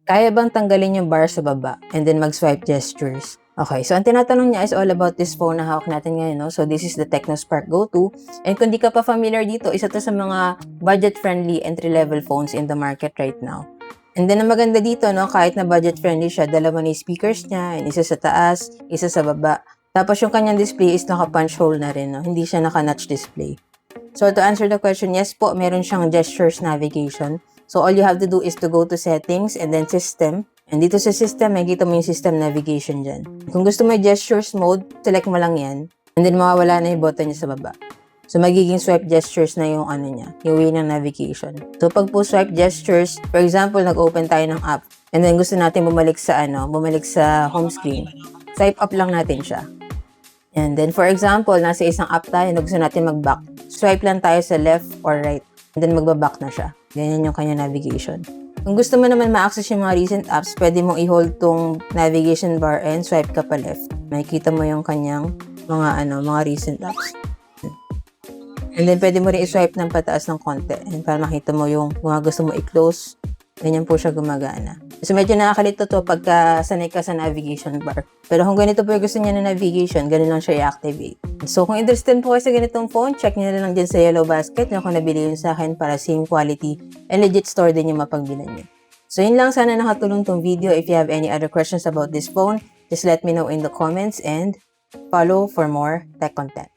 Kaya bang tanggalin yung bar sa baba and then mag-swipe gestures? Okay, so ang tinatanong niya is all about this phone na hawak natin ngayon, no? So this is the Tecnospark Go2. And kung di ka pa familiar dito, isa to sa mga budget-friendly entry-level phones in the market right now. And then ang maganda dito, no, kahit na budget-friendly siya, dalawa na yung speakers niya, isa sa taas, isa sa baba. Tapos yung kanyang display is naka-punch hole na rin, no? Hindi siya naka-notch display. So to answer the question, yes po, meron siyang gestures navigation. So all you have to do is to go to settings and then system. And dito sa system, makikita mo yung system navigation dyan. Kung gusto mo yung gestures mode, select mo lang yan. And then mawawala na yung button niya sa baba. So magiging swipe gestures na yung ano niya, yung way ng navigation. So pag po swipe gestures, for example, nag-open tayo ng app. And then gusto natin bumalik sa home screen. Swipe up lang natin siya. And then for example, nasa isang app tayo na gusto natin mag-back. Swipe lang tayo sa left or right. And then magbaback na siya. Ganyan yung kanya navigation. Kung gusto mo naman ma-access yung mga recent apps, pwede mong i-hold tong navigation bar and swipe ka pa left. Makikita mo yung kanyang mga recent apps. And then pwede mo rin i-swipe ng pataas ng konti. And para makita mo yung mga gusto mo i-close. Ganyan po siya gumagana. So medyo nakakalito to pagka sanay ka sa navigation bar. Pero kung ganito po yung gusto niya na navigation, ganun lang siya i-activate. So kung interested po kayo sa ganitong phone, check niyo na lang dyan sa yellow basket na kung nabili yun sa akin para same quality and legit store din yung mapagbilan niyo. So yun lang, sana nakatulong tong video. If you have any other questions about this phone, just let me know in the comments and follow for more tech content.